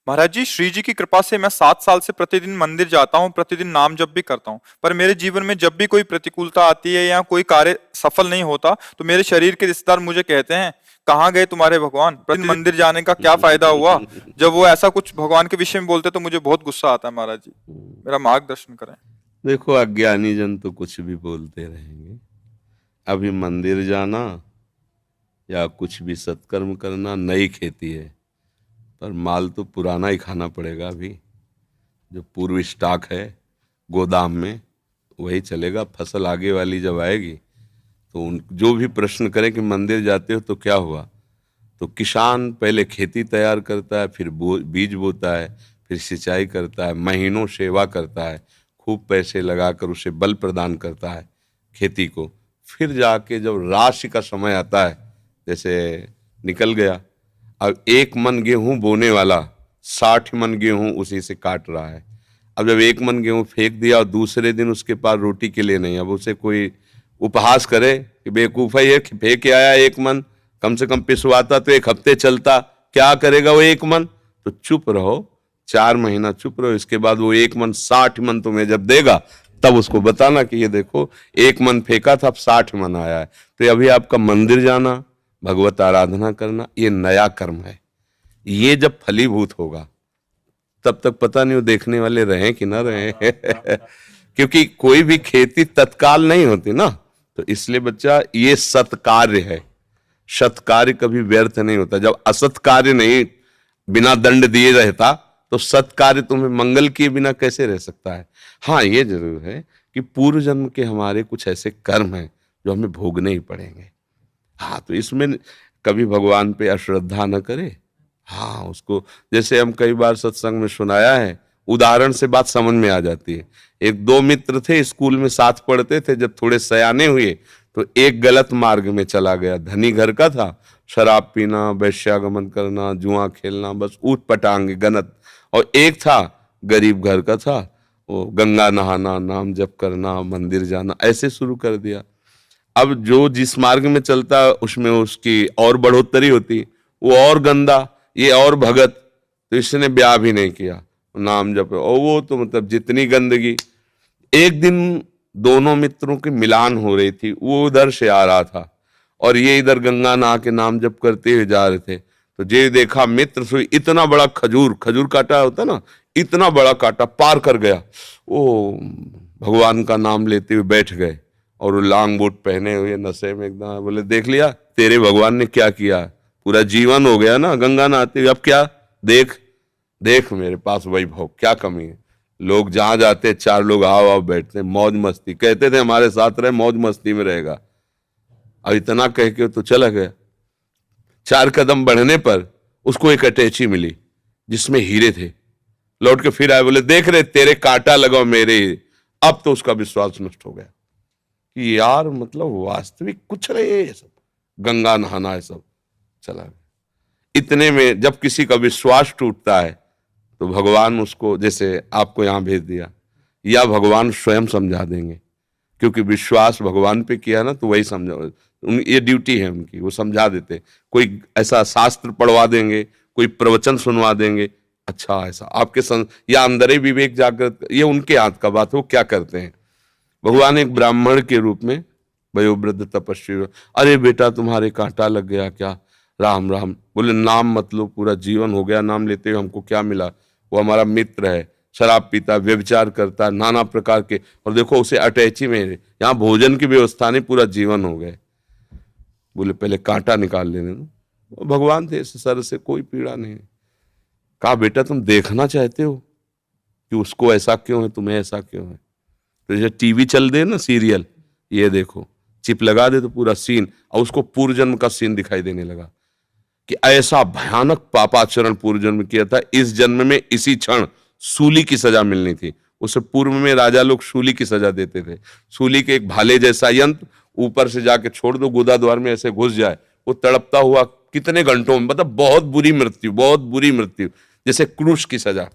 महाराज जी, श्री जी की कृपा से मैं 7 साल से प्रतिदिन मंदिर जाता हूँ, प्रतिदिन नाम जप भी करता हूँ। पर मेरे जीवन में जब भी कोई प्रतिकूलता आती है या कोई कार्य सफल नहीं होता, तो मेरे शरीर के रिश्तेदार मुझे कहते हैं, कहाँ गए तुम्हारे भगवान? प्रतिदिन मंदिर जाने का क्या फायदा हुआ? जब वो ऐसा कुछ भगवान के विषय में बोलते तो मुझे बहुत गुस्सा आता है। महाराज जी, मेरा मार्गदर्शन करें। देखो, अज्ञानी जन तो कुछ भी बोलते रहेंगे। अभी मंदिर जाना या कुछ भी सत्कर्म करना नई खेती है, पर माल तो पुराना ही खाना पड़ेगा। अभी जो पूर्व स्टॉक है गोदाम में वही चलेगा। फसल आगे वाली जब आएगी तो उन जो भी प्रश्न करें कि मंदिर जाते हो तो क्या हुआ, तो किसान पहले खेती तैयार करता है, फिर बीज बोता है, फिर सिंचाई करता है, महीनों सेवा करता है, खूब पैसे लगाकर उसे बल प्रदान करता है खेती को। फिर जाके जब राशि का समय आता है, जैसे निकल गया, अब 1 मन गेहूं बोने वाला 60 मन गेहूं उसी से काट रहा है। अब जब 1 मन गेहूं फेंक दिया और दूसरे दिन उसके पास रोटी के लिए नहीं, अब उसे कोई उपहास करे कि बेवकूफ़ है ये, फेंक के आया 1 मन, कम से कम पिसवाता तो 1 हफ्ते चलता, क्या करेगा वो 1 मन? तो चुप रहो, 4 महीना चुप रहो, इसके बाद वो 1 मन 60 मन तुम्हें जब देगा तब उसको बताना कि ये देखो 1 मन फेंका था, अब 60 मन आया है। तो अभी आपका मंदिर जाना, भगवत आराधना करना, ये नया कर्म है। ये जब फलीभूत होगा तब तक पता नहीं वो देखने वाले रहें कि ना रहें क्योंकि कोई भी खेती तत्काल नहीं होती ना। तो इसलिए बच्चा, ये सत्कार्य है। सत्कार्य कभी व्यर्थ नहीं होता। जब असत कार्य नहीं बिना दंड दिए रहता, तो सत्कार्य तुम्हें मंगल किए बिना कैसे रह सकता है। हाँ, ये जरूर है कि पूर्व जन्म के हमारे कुछ ऐसे कर्म हैं जो हमें भोगने ही पड़ेंगे। हाँ, तो इसमें कभी भगवान पे अश्रद्धा न करे। हाँ, उसको जैसे हम कई बार सत्संग में सुनाया है, उदाहरण से बात समझ में आ जाती है। 1-2 मित्र थे, स्कूल में साथ पढ़ते थे। जब थोड़े सयाने हुए तो एक गलत मार्ग में चला गया। धनी घर का था, शराब पीना, वैश्यागमन करना, जुआ खेलना, बस ऊट पटांग गनत। और एक था गरीब घर का था, वो गंगा नहाना, नाम जप करना, मंदिर जाना, ऐसे शुरू कर दिया। अब जो जिस मार्ग में चलता उसमें उसकी और बढ़ोतरी होती, वो और गंदा, ये और भगत। तो इसने ब्याह भी नहीं किया, नाम जप, और वो तो मतलब जितनी गंदगी। एक दिन दोनों मित्रों की मिलान हो रही थी, वो उधर से आ रहा था और ये इधर गंगा नहा के नाम जप करते हुए जा रहे थे। तो जे देखा मित्र से इतना बड़ा खजूर काटा होता ना, इतना बड़ा काटा पार कर गया। वो भगवान का नाम लेते हुए बैठ गए और वो लांग बूट पहने हुए नशे में एकदम। बोले, देख लिया तेरे भगवान ने क्या किया, पूरा जीवन हो गया ना गंगा नहाते हुए, अब क्या? देख देख मेरे पास वैभव, क्या कमी है। लोग जहां जाते 4 लोग आओ आओ बैठते, मौज मस्ती, कहते थे हमारे साथ रहे, मौज मस्ती में रहेगा। अब इतना कह के तो चला गया। 4 कदम बढ़ने पर उसको एक अटैची मिली जिसमें हीरे थे। लौट के फिर आए, बोले, देख रहे तेरे कांटा लगाओ मेरे। अब तो उसका विश्वास नष्ट हो गया कि यार मतलब वास्तविक कुछ नहीं है ये सब, गंगा नहाना है सब, चला गया। इतने में जब किसी का विश्वास टूटता है तो भगवान उसको, जैसे आपको यहां भेज दिया, या भगवान स्वयं समझा देंगे। क्योंकि विश्वास भगवान पे किया ना, तो वही समझा, ये ड्यूटी है उनकी, वो समझा देते। कोई ऐसा शास्त्र पढ़वा देंगे, कोई प्रवचन सुनवा देंगे, अच्छा ऐसा आपके या अंदर ही विवेक जागृत, ये उनके हाथ का बात है, वो क्या करते हैं। भगवान एक ब्राह्मण के रूप में, वयोवृद्ध तपस्वी, अरे बेटा तुम्हारे कांटा लग गया क्या? राम राम। बोले, नाम मत लो, पूरा जीवन हो गया नाम लेते हुए, हमको क्या मिला? वो हमारा मित्र है, शराब पीता, व्यभिचार करता, नाना प्रकार के, और देखो उसे अटैची में, यहाँ भोजन की व्यवस्था नहीं, पूरा जीवन हो गए। बोले, पहले कांटा निकाल लेने दो। भगवान थे, सर से कोई पीड़ा नहीं। कहा, बेटा तुम देखना चाहते हो कि उसको ऐसा क्यों है, तुम्हें ऐसा क्यों है? तो जैसे टीवी चल दे ना सीरियल, ये देखो, चिप लगा दे तो पूरा सीन, और उसको पूर्व जन्म का सीन दिखाई देने लगा कि ऐसा भयानक पापाचरण पूर्व जन्म किया था, इस जन्म में इसी क्षण सूली की सजा मिलनी थी। उससे पूर्व में राजा लोग सूली की सजा देते थे। सूली के एक भाले जैसा यंत्र ऊपर से जाके छोड़ दो, गुदा द्वार में ऐसे घुस जाए, वो तड़पता हुआ कितने घंटों में, मतलब बहुत बुरी मृत्यु, बहुत बुरी मृत्यु, जैसे क्रूश की सजा,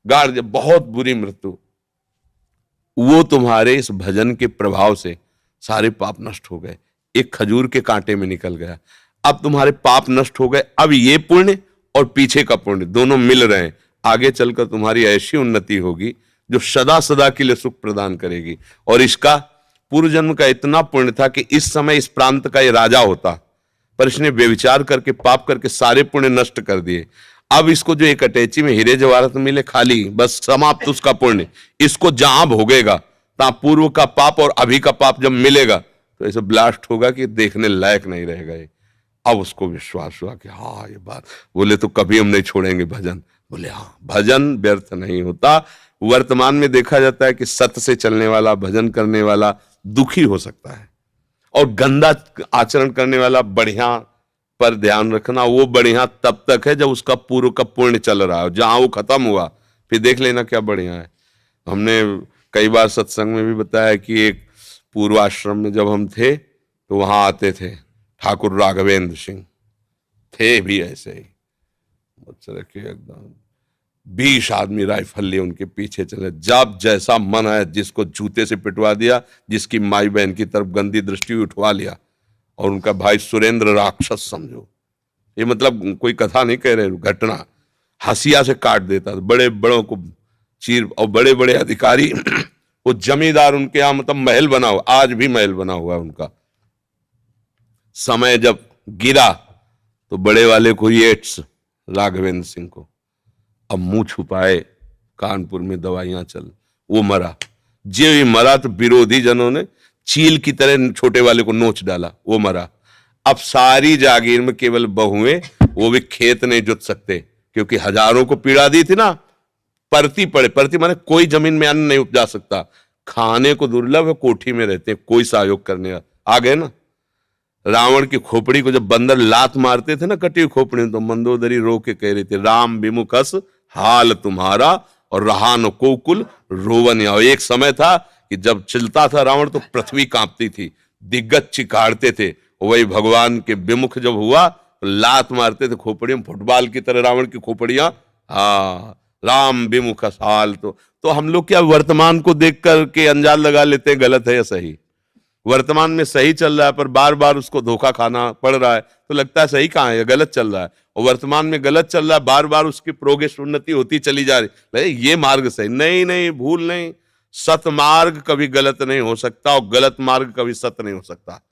गाड़, बहुत बुरी मृत्यु। वो तुम्हारे इस भजन के प्रभाव से सारे पाप नष्ट हो गए, एक खजूर के कांटे में निकल गया। अब तुम्हारे पाप नष्ट हो गए। अब ये पुण्य और पीछे का पुण्य दोनों मिल रहे हैं, आगे चलकर तुम्हारी ऐसी उन्नति होगी जो सदा सदा के लिए सुख प्रदान करेगी। और इसका पूर्व जन्म का इतना पुण्य था कि इस समय इस प्रांत का ये राजा होता, पर इसने व्यभिचार करके पाप करके सारे पुण्य नष्ट कर दिए। अब इसको जो एक अटैची में हीरे जवाहरात मिले खाली, बस समाप्त उसका पुण्य। इसको जहां भोगेगा तहां पूर्व का पाप और अभी का पाप जब मिलेगा तो ऐसे ब्लास्ट होगा कि देखने लायक नहीं रहेगा ये। अब उसको विश्वास हुआ कि हाँ ये बात, बोले तो कभी हम नहीं छोड़ेंगे भजन। बोले हाँ, भजन व्यर्थ नहीं होता। वर्तमान में देखा जाता है कि सत्य से चलने वाला, भजन करने वाला दुखी हो सकता है, और गंदा आचरण करने वाला बढ़िया, पर ध्यान रखना वो बढ़िया तब तक है जब उसका पूर्व का पुण्य चल रहा है। जहां वो खत्म हुआ फिर देख लेना क्या बढ़िया है। हमने कई बार सत्संग में भी बताया कि एक पूर्वाश्रम में जब हम थे तो वहां आते थे ठाकुर राघवेंद्र सिंह, थे भी ऐसे ही रखे एकदम 20 आदमी राइफल लिए उनके पीछे चले, जब जैसा मन है जिसको जूते से पिटवा दिया, जिसकी माई बहन की तरफ गंदी दृष्टि उठवा लिया। और उनका भाई सुरेंद्र राक्षस समझो, ये मतलब कोई कथा नहीं कह रहे, घटना, हंसिया से काट देता, बड़े बड़ों को चीर। और बड़े बड़े अधिकारी वो जमींदार उनके यहाँ मतलब महल बना हुआ, आज भी महल बना हुआ है उनका। समय जब गिरा तो बड़े वाले को एड्स, राघवेंद्र सिंह को, अब मुंह छुपाए, कानपुर में दवाइयां चल, वो मरा। जे ही मरा तो विरोधी जनों ने चील की तरह छोटे वाले को नोच डाला, वो मरा। अब सारी जागीर में केवल बहुएं, वो भी खेत नहीं जुत सकते क्योंकि हजारों को पीड़ा दी थी ना। परती पड़े, परती माने कोई जमीन में अन्न नहीं उपजा सकता, खाने को दुर्लभ है, कोठी में रहते हैं, कोई सहयोग करने आ गए ना। रावण की खोपड़ी को जब बंदर लात मारते थे ना, कटी हुई खोपड़ी, तो मंदोदरी रो के कह रही थी, राम विमुखस हाल तुम्हारा और रहा न को कुल रोवन। एक समय था कि जब चलता था रावण तो पृथ्वी कांपती थी, दिग्गज चिकाड़ते थे। वही भगवान के विमुख जब हुआ तो लात मारते थे खोपड़ियों, फुटबॉल की तरह रावण की खोपड़ियां। हाँ, राम विमुख हाल। तो हम लोग क्या वर्तमान को देख करके अंजाद लगा लेते हैं गलत है या सही। वर्तमान में सही चल रहा है पर बार बार उसको धोखा खाना पड़ रहा है तो लगता है सही कहाँ है, गलत चल रहा है। और वर्तमान में गलत चल रहा है, बार बार उसकी प्रोग्रेस उन्नति होती चली जा रही, ये मार्ग सही नहीं, नहीं भूल नहीं। सत मार्ग कभी गलत नहीं हो सकता और गलत मार्ग कभी सत्य नहीं हो सकता।